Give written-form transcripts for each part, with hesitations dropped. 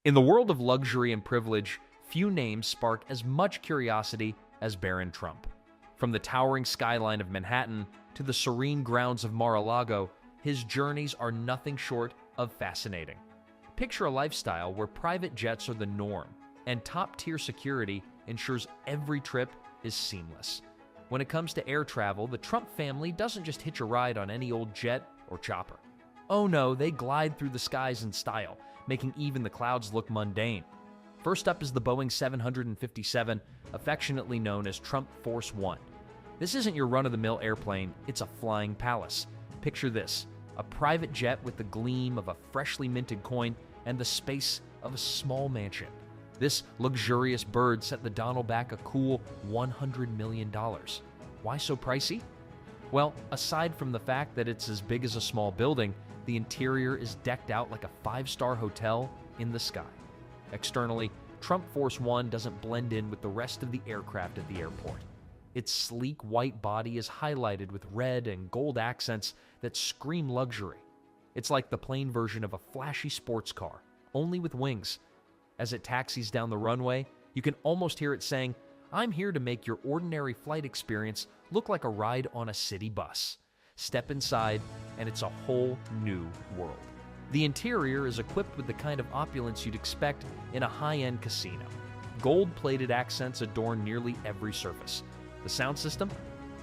In the world of luxury and privilege, few names spark as much curiosity as Barron Trump. From the towering skyline of Manhattan to the serene grounds of Mar-a-Lago, his journeys are nothing short of fascinating. Picture a lifestyle where private jets are the norm, and top-tier security ensures every trip is seamless. When it comes to air travel, the Trump family doesn't just hitch a ride on any old jet or chopper. Oh no, they glide through the skies in style, making even the clouds look mundane. First up is the Boeing 757, affectionately known as Trump Force One. This isn't your run-of-the-mill airplane, it's a flying palace. Picture this, a private jet with the gleam of a freshly minted coin and the space of a small mansion. This luxurious bird set the Donald back a cool $100 million. Why so pricey? Well, aside from the fact that it's as big as a small building, the interior is decked out like a five-star hotel in the sky. Externally, Trump Force One doesn't blend in with the rest of the aircraft at the airport. Its sleek white body is highlighted with red and gold accents that scream luxury. It's like the plain version of a flashy sports car, only with wings. As it taxis down the runway, you can almost hear it saying, "I'm here to make your ordinary flight experience look like a ride on a city bus." Step inside, and it's a whole new world. The interior is equipped with the kind of opulence you'd expect in a high-end casino. Gold-plated accents adorn nearly every surface. The sound system?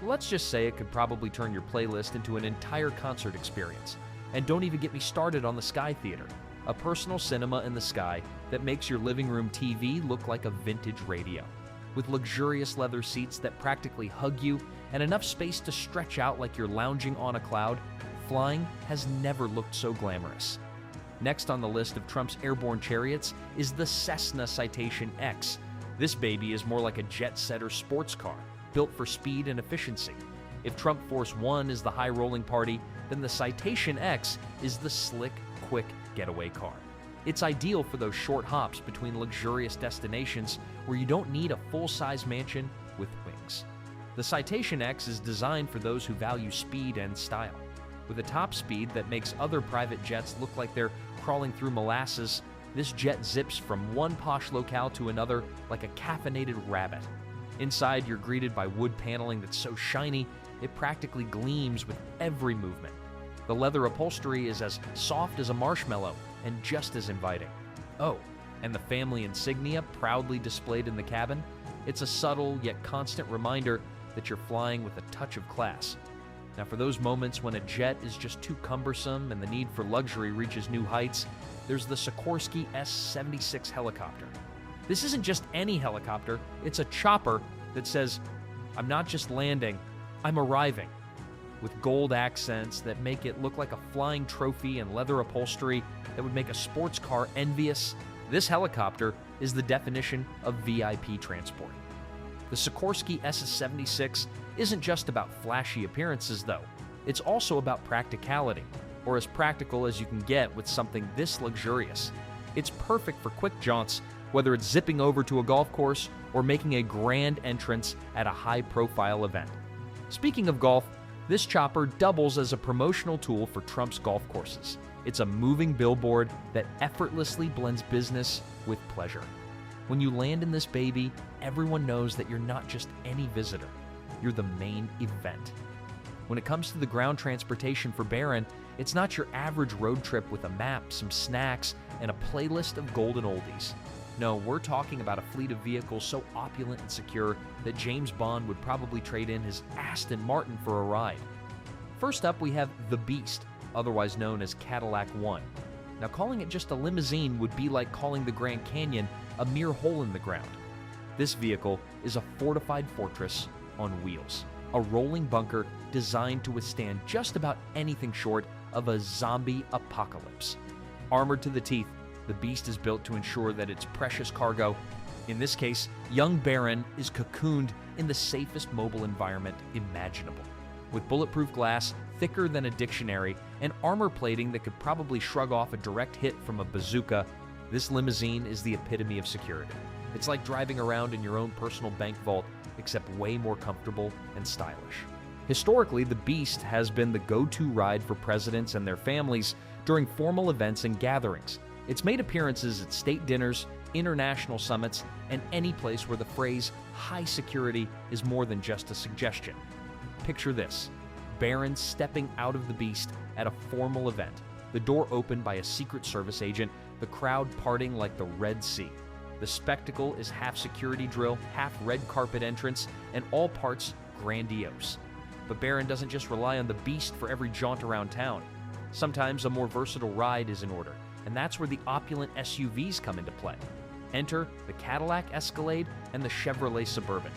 Let's just say it could probably turn your playlist into an entire concert experience. And don't even get me started on the Sky Theater, a personal cinema in the sky that makes your living room TV look like a vintage radio. With luxurious leather seats that practically hug you and enough space to stretch out like you're lounging on a cloud, flying has never looked so glamorous. Next on the list of Trump's airborne chariots is the Cessna Citation X. This baby is more like a jet-setter sports car, built for speed and efficiency. If Trump Force One is the high-rolling party, then the Citation X is the slick, quick getaway car. It's ideal for those short hops between luxurious destinations where you don't need a full-size mansion with wings. The Citation X is designed for those who value speed and style. With a top speed that makes other private jets look like they're crawling through molasses, this jet zips from one posh locale to another like a caffeinated rabbit. Inside, you're greeted by wood paneling that's so shiny, it practically gleams with every movement. The leather upholstery is as soft as a marshmallow and just as inviting. Oh, and the family insignia proudly displayed in the cabin? It's a subtle yet constant reminder that you're flying with a touch of class. Now, for those moments when a jet is just too cumbersome and the need for luxury reaches new heights, there's the Sikorsky S-76 helicopter. This isn't just any helicopter, it's a chopper that says, "I'm not just landing, I'm arriving." With gold accents that make it look like a flying trophy and leather upholstery that would make a sports car envious, this helicopter is the definition of VIP transport. The Sikorsky SS-76 isn't just about flashy appearances, though. It's also about practicality, or as practical as you can get with something this luxurious. It's perfect for quick jaunts, whether it's zipping over to a golf course or making a grand entrance at a high-profile event. Speaking of golf, this chopper doubles as a promotional tool for Trump's golf courses. It's a moving billboard that effortlessly blends business with pleasure. When you land in this baby, everyone knows that you're not just any visitor. You're the main event. When it comes to the ground transportation for Barron, it's not your average road trip with a map, some snacks, and a playlist of golden oldies. No, we're talking about a fleet of vehicles so opulent and secure that James Bond would probably trade in his Aston Martin for a ride. First up, we have the Beast, otherwise known as Cadillac One. Now, calling it just a limousine would be like calling the Grand Canyon a mere hole in the ground. This vehicle is a fortified fortress on wheels, a rolling bunker designed to withstand just about anything short of a zombie apocalypse. Armored to the teeth, the Beast is built to ensure that its precious cargo, in this case, young Barron, is cocooned in the safest mobile environment imaginable. With bulletproof glass thicker than a dictionary and armor plating that could probably shrug off a direct hit from a bazooka, this limousine is the epitome of security. It's like driving around in your own personal bank vault, except way more comfortable and stylish. Historically, the Beast has been the go-to ride for presidents and their families during formal events and gatherings. It's made appearances at state dinners, international summits, and any place where the phrase high security is more than just a suggestion. Picture this: Barron stepping out of the beast at a formal event, the door opened by a Secret Service agent, the crowd parting like the Red Sea. The spectacle is half security drill, half red carpet entrance, and all parts grandiose. But Barron doesn't just rely on the beast for every jaunt around town. Sometimes a more versatile ride is in order, and that's where the opulent SUVs come into play. Enter the Cadillac Escalade and the Chevrolet Suburban.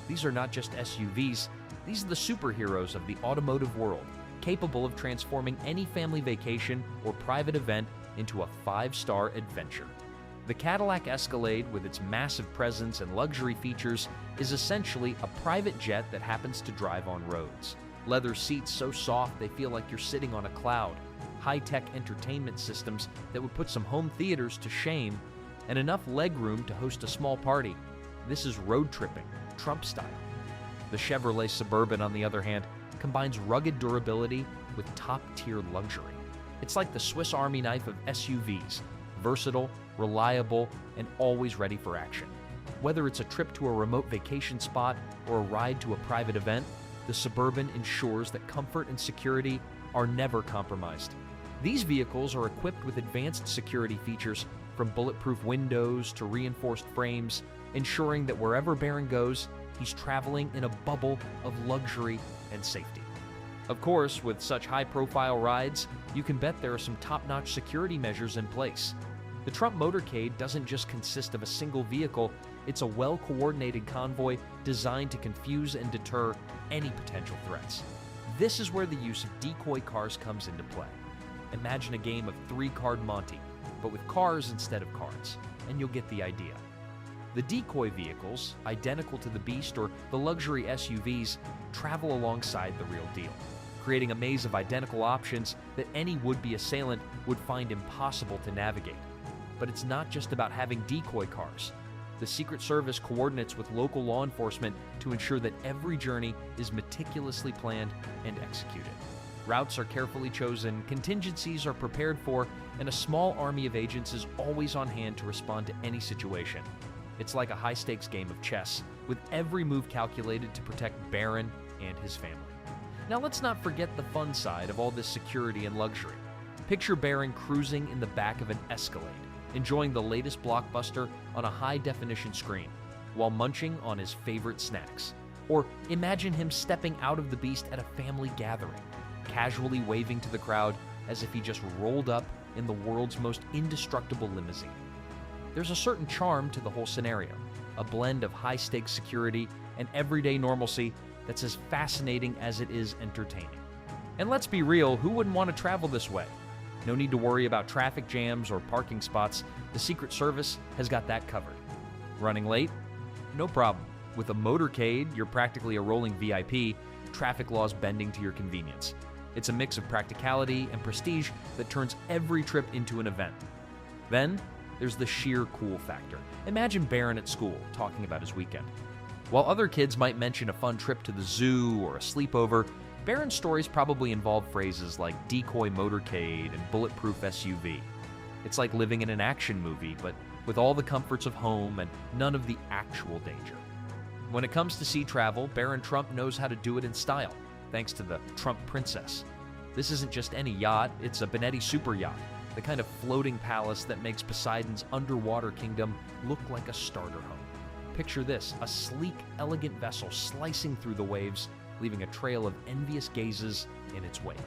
These are not just SUVs, these are the superheroes of the automotive world, capable of transforming any family vacation or private event into a 5-star adventure. The Cadillac Escalade, with its massive presence and luxury features, is essentially a private jet that happens to drive on roads. Leather seats so soft they feel like you're sitting on a cloud, high-tech entertainment systems that would put some home theaters to shame, and enough legroom to host a small party. This is road tripping, Trump style. The Chevrolet Suburban, on the other hand, combines rugged durability with top-tier luxury. It's like the Swiss Army knife of SUVs, versatile, reliable, and always ready for action. Whether it's a trip to a remote vacation spot or a ride to a private event, the Suburban ensures that comfort and security are never compromised. These vehicles are equipped with advanced security features, from bulletproof windows to reinforced frames, ensuring that wherever Barron goes, he's traveling in a bubble of luxury and safety. Of course, with such high-profile rides, you can bet there are some top-notch security measures in place. The Trump motorcade doesn't just consist of a single vehicle, it's a well-coordinated convoy designed to confuse and deter any potential threats. This is where the use of decoy cars comes into play. Imagine a game of 3-card Monte, but with cars instead of cards, and you'll get the idea. The decoy vehicles, identical to the Beast or the luxury SUVs, travel alongside the real deal, creating a maze of identical options that any would-be assailant would find impossible to navigate. But it's not just about having decoy cars. The Secret Service coordinates with local law enforcement to ensure that every journey is meticulously planned and executed. Routes are carefully chosen, contingencies are prepared for, and a small army of agents is always on hand to respond to any situation. It's like a high-stakes game of chess, with every move calculated to protect Barron and his family. Now let's not forget the fun side of all this security and luxury. Picture Barron cruising in the back of an Escalade, enjoying the latest blockbuster on a high-definition screen, while munching on his favorite snacks. Or imagine him stepping out of the Beast at a family gathering, casually waving to the crowd as if he just rolled up in the world's most indestructible limousine. There's a certain charm to the whole scenario, a blend of high-stakes security and everyday normalcy that's as fascinating as it is entertaining. And let's be real, who wouldn't want to travel this way? No need to worry about traffic jams or parking spots. The Secret Service has got that covered. Running late? No problem. With a motorcade, you're practically a rolling VIP, traffic laws bending to your convenience. It's a mix of practicality and prestige that turns every trip into an event. Then, there's the sheer cool factor. Imagine Barron at school talking about his weekend. While other kids might mention a fun trip to the zoo or a sleepover, Barron's stories probably involve phrases like decoy motorcade and bulletproof SUV. It's like living in an action movie, but with all the comforts of home and none of the actual danger. When it comes to sea travel, Barron Trump knows how to do it in style, thanks to the Trump Princess. This isn't just any yacht, it's a Benetti super yacht, the kind of floating palace that makes Poseidon's underwater kingdom look like a starter home. Picture this, a sleek, elegant vessel slicing through the waves, leaving a trail of envious gazes in its wake.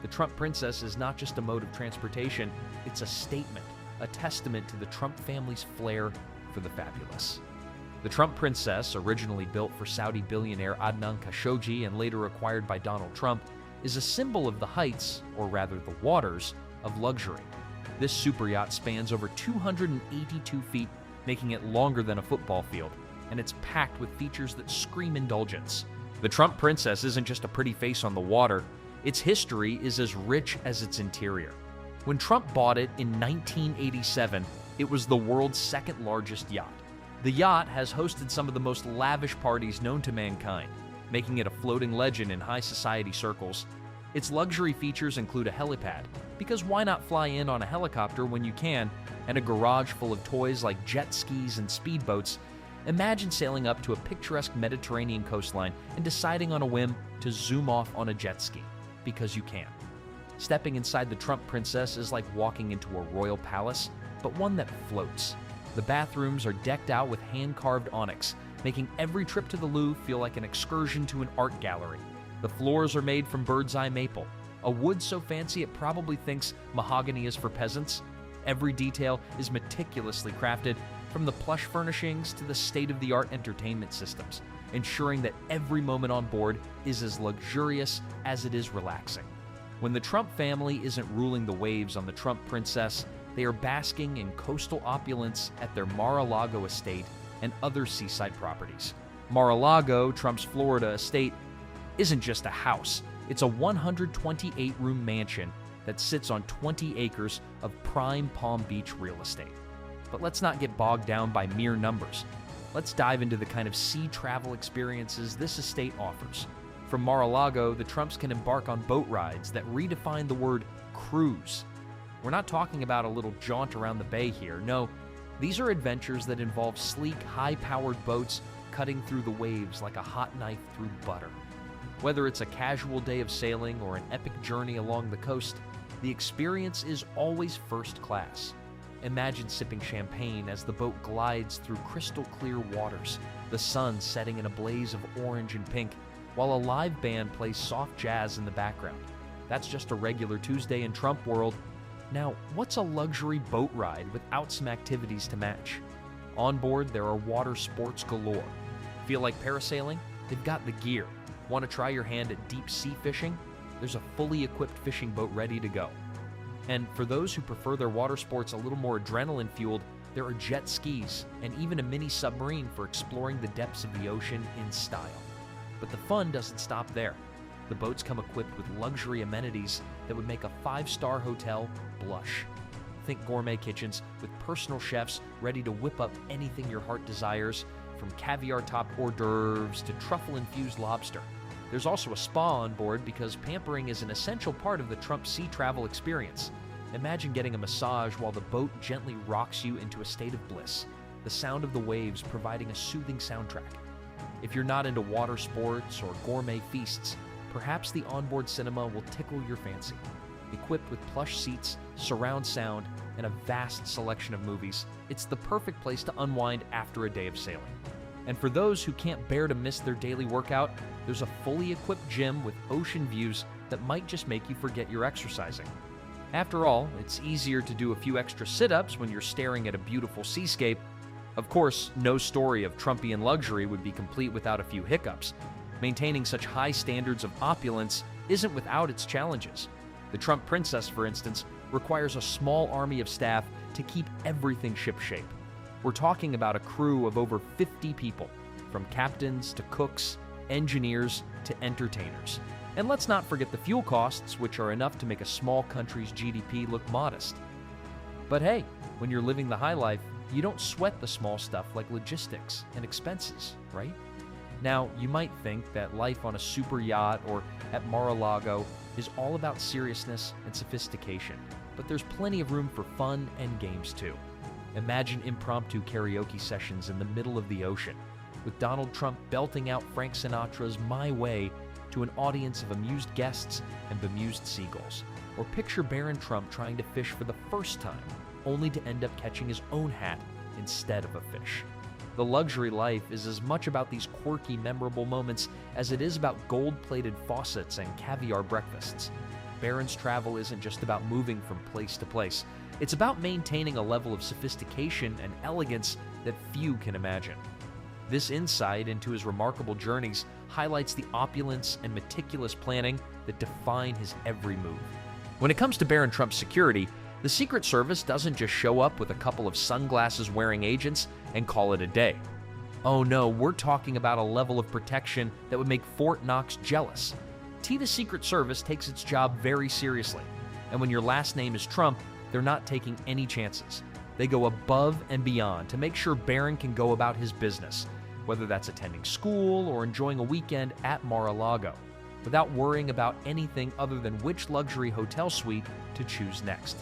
The Trump Princess is not just a mode of transportation, it's a statement, a testament to the Trump family's flair for the fabulous. The Trump Princess, originally built for Saudi billionaire Adnan Khashoggi and later acquired by Donald Trump, is a symbol of the heights, or rather the waters, of luxury. This super yacht spans over 282 feet, making it longer than a football field, and it's packed with features that scream indulgence. The Trump Princess isn't just a pretty face on the water, its history is as rich as its interior. When Trump bought it in 1987, it was the world's second largest yacht. The yacht has hosted some of the most lavish parties known to mankind, making it a floating legend in high society circles. Its luxury features include a helipad, Because why not fly in on a helicopter when you can, and a garage full of toys like jet skis and speedboats? Imagine sailing up to a picturesque Mediterranean coastline and deciding on a whim to zoom off on a jet ski, because you can. Stepping inside the Trump Princess is like walking into a royal palace, but one that floats. The bathrooms are decked out with hand-carved onyx, making every trip to the Louvre feel like an excursion to an art gallery. The floors are made from bird's eye maple, a wood so fancy it probably thinks mahogany is for peasants. Every detail is meticulously crafted, from the plush furnishings to the state-of-the-art entertainment systems, ensuring that every moment on board is as luxurious as it is relaxing. When the Trump family isn't ruling the waves on the Trump Princess, they are basking in coastal opulence at their Mar-a-Lago estate and other seaside properties. Mar-a-Lago, Trump's Florida estate, isn't just a house. It's a 128-room mansion that sits on 20 acres of prime Palm Beach real estate. But let's not get bogged down by mere numbers. Let's dive into the kind of sea travel experiences this estate offers. From Mar-a-Lago, the Trumps can embark on boat rides that redefine the word cruise. We're not talking about a little jaunt around the bay here. No, these are adventures that involve sleek, high-powered boats cutting through the waves like a hot knife through butter. Whether it's a casual day of sailing or an epic journey along the coast, the experience is always first class. Imagine sipping champagne as the boat glides through crystal-clear waters, the sun setting in a blaze of orange and pink, while a live band plays soft jazz in the background. That's just a regular Tuesday in Trump world. Now, what's a luxury boat ride without some activities to match? On board, there are water sports galore. Feel like parasailing? They've got the gear. Want to try your hand at deep sea fishing? There's a fully equipped fishing boat ready to go. And for those who prefer their water sports a little more adrenaline-fueled, there are jet skis and even a mini submarine for exploring the depths of the ocean in style. But the fun doesn't stop there. The boats come equipped with luxury amenities that would make a 5-star hotel blush. Think gourmet kitchens with personal chefs ready to whip up anything your heart desires, from caviar-topped hors d'oeuvres to truffle-infused lobster. There's also a spa on board because pampering is an essential part of the Trump sea travel experience. Imagine getting a massage while the boat gently rocks you into a state of bliss, the sound of the waves providing a soothing soundtrack. If you're not into water sports or gourmet feasts, perhaps the onboard cinema will tickle your fancy. Equipped with plush seats, surround sound, and a vast selection of movies, it's the perfect place to unwind after a day of sailing. And for those who can't bear to miss their daily workout, there's a fully equipped gym with ocean views that might just make you forget you're exercising. After all, it's easier to do a few extra sit-ups when you're staring at a beautiful seascape. Of course, no story of Trumpian luxury would be complete without a few hiccups. Maintaining such high standards of opulence isn't without its challenges. The Trump Princess, for instance, requires a small army of staff to keep everything shipshape. We're talking about a crew of over 50 people, from captains to cooks, engineers to entertainers. And let's not forget the fuel costs, which are enough to make a small country's GDP look modest. But hey, when you're living the high life, you don't sweat the small stuff like logistics and expenses, right? Now, you might think that life on a super yacht or at Mar-a-Lago is all about seriousness and sophistication, but there's plenty of room for fun and games too. Imagine impromptu karaoke sessions in the middle of the ocean, with Donald Trump belting out Frank Sinatra's My Way to an audience of amused guests and bemused seagulls. Or picture Barron Trump trying to fish for the first time, only to end up catching his own hat instead of a fish. The luxury life is as much about these quirky, memorable moments as it is about gold-plated faucets and caviar breakfasts. Barron's travel isn't just about moving from place to place. It's about maintaining a level of sophistication and elegance that few can imagine. This insight into his remarkable journeys highlights the opulence and meticulous planning that define his every move. When it comes to Barron Trump's security, the Secret Service doesn't just show up with a couple of sunglasses-wearing agents and call it a day. Oh no, we're talking about a level of protection that would make Fort Knox jealous. TITA's Secret Service takes its job very seriously, and when your last name is Trump, they're not taking any chances. They go above and beyond to make sure Barron can go about his business, whether that's attending school or enjoying a weekend at Mar-a-Lago. without worrying about anything other than which luxury hotel suite to choose next.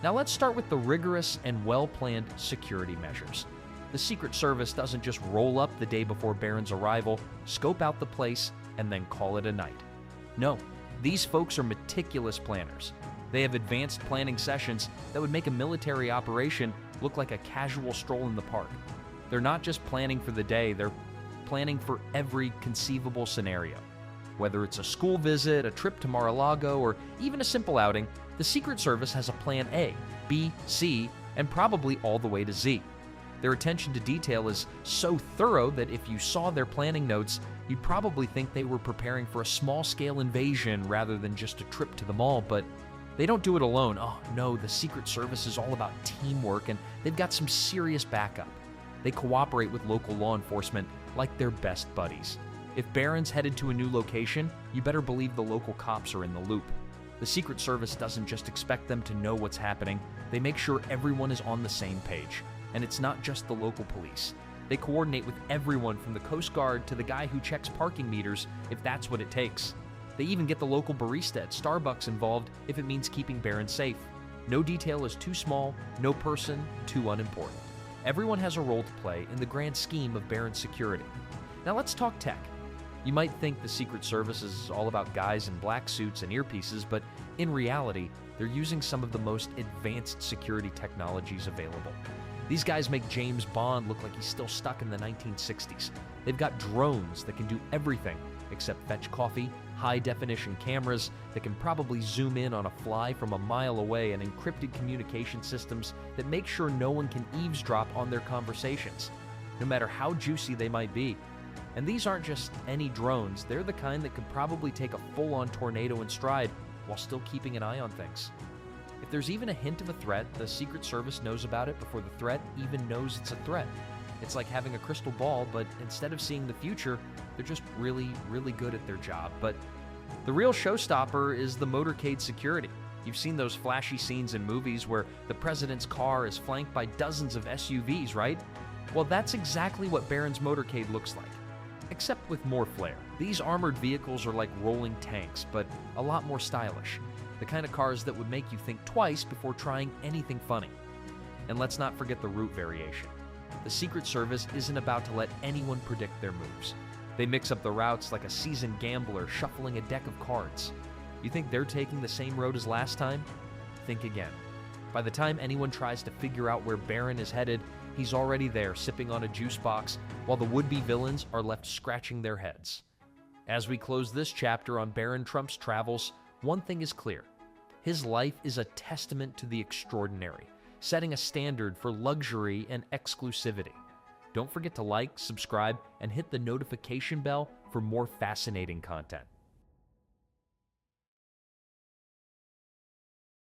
Now let's start with the rigorous and well-planned security measures. The Secret Service doesn't just roll up the day before Barron's arrival, scope out the place, and then call it a night. No, these folks are meticulous planners. They have advanced planning sessions that would make a military operation look like a casual stroll in the park. They're not just planning for the day, they're planning for every conceivable scenario. Whether it's a school visit, a trip to Mar-a-Lago, or even a simple outing, the Secret Service has a plan A, B, C, and probably all the way to Z. Their attention to detail is so thorough that if you saw their planning notes, you'd probably think they were preparing for a small-scale invasion rather than just a trip to the mall, but they don't do it alone. Oh no, the Secret Service is all about teamwork, and they've got some serious backup. They cooperate with local law enforcement like they're best buddies. If Barron's headed to a new location, you better believe the local cops are in the loop. The Secret Service doesn't just expect them to know what's happening, they make sure everyone is on the same page. And it's not just the local police. They coordinate with everyone from the Coast Guard to the guy who checks parking meters if that's what it takes. They even get the local barista at Starbucks involved if it means keeping Barron safe. No detail is too small, no person too unimportant. Everyone has a role to play in the grand scheme of Barron's security. Now let's talk tech. You might think the Secret Service is all about guys in black suits and earpieces, but in reality, they're using some of the most advanced security technologies available. These guys make James Bond look like he's still stuck in the 1960s. They've got drones that can do everything except fetch coffee, high-definition cameras that can probably zoom in on a fly from a mile away, and encrypted communication systems that make sure no one can eavesdrop on their conversations, no matter how juicy they might be. And these aren't just any drones, they're the kind that could probably take a full-on tornado in stride while still keeping an eye on things. If there's even a hint of a threat, the Secret Service knows about it before the threat even knows it's a threat. It's like having a crystal ball, but instead of seeing the future, they're just really, really good at their job. But the real showstopper is the motorcade security. You've seen those flashy scenes in movies where the president's car is flanked by dozens of SUVs, right? Well, that's exactly what Barron's motorcade looks like, except with more flair. These armored vehicles are like rolling tanks, but a lot more stylish. The kind of cars that would make you think twice before trying anything funny. And let's not forget the route variation. The Secret Service isn't about to let anyone predict their moves. They mix up the routes like a seasoned gambler shuffling a deck of cards. You think they're taking the same road as last time? Think again. By the time anyone tries to figure out where Barron is headed, he's already there sipping on a juice box, while the would-be villains are left scratching their heads. As we close this chapter on Barron Trump's travels, one thing is clear. His life is a testament to the extraordinary, setting a standard for luxury and exclusivity. Don't forget to like, subscribe, and hit the notification bell for more fascinating content.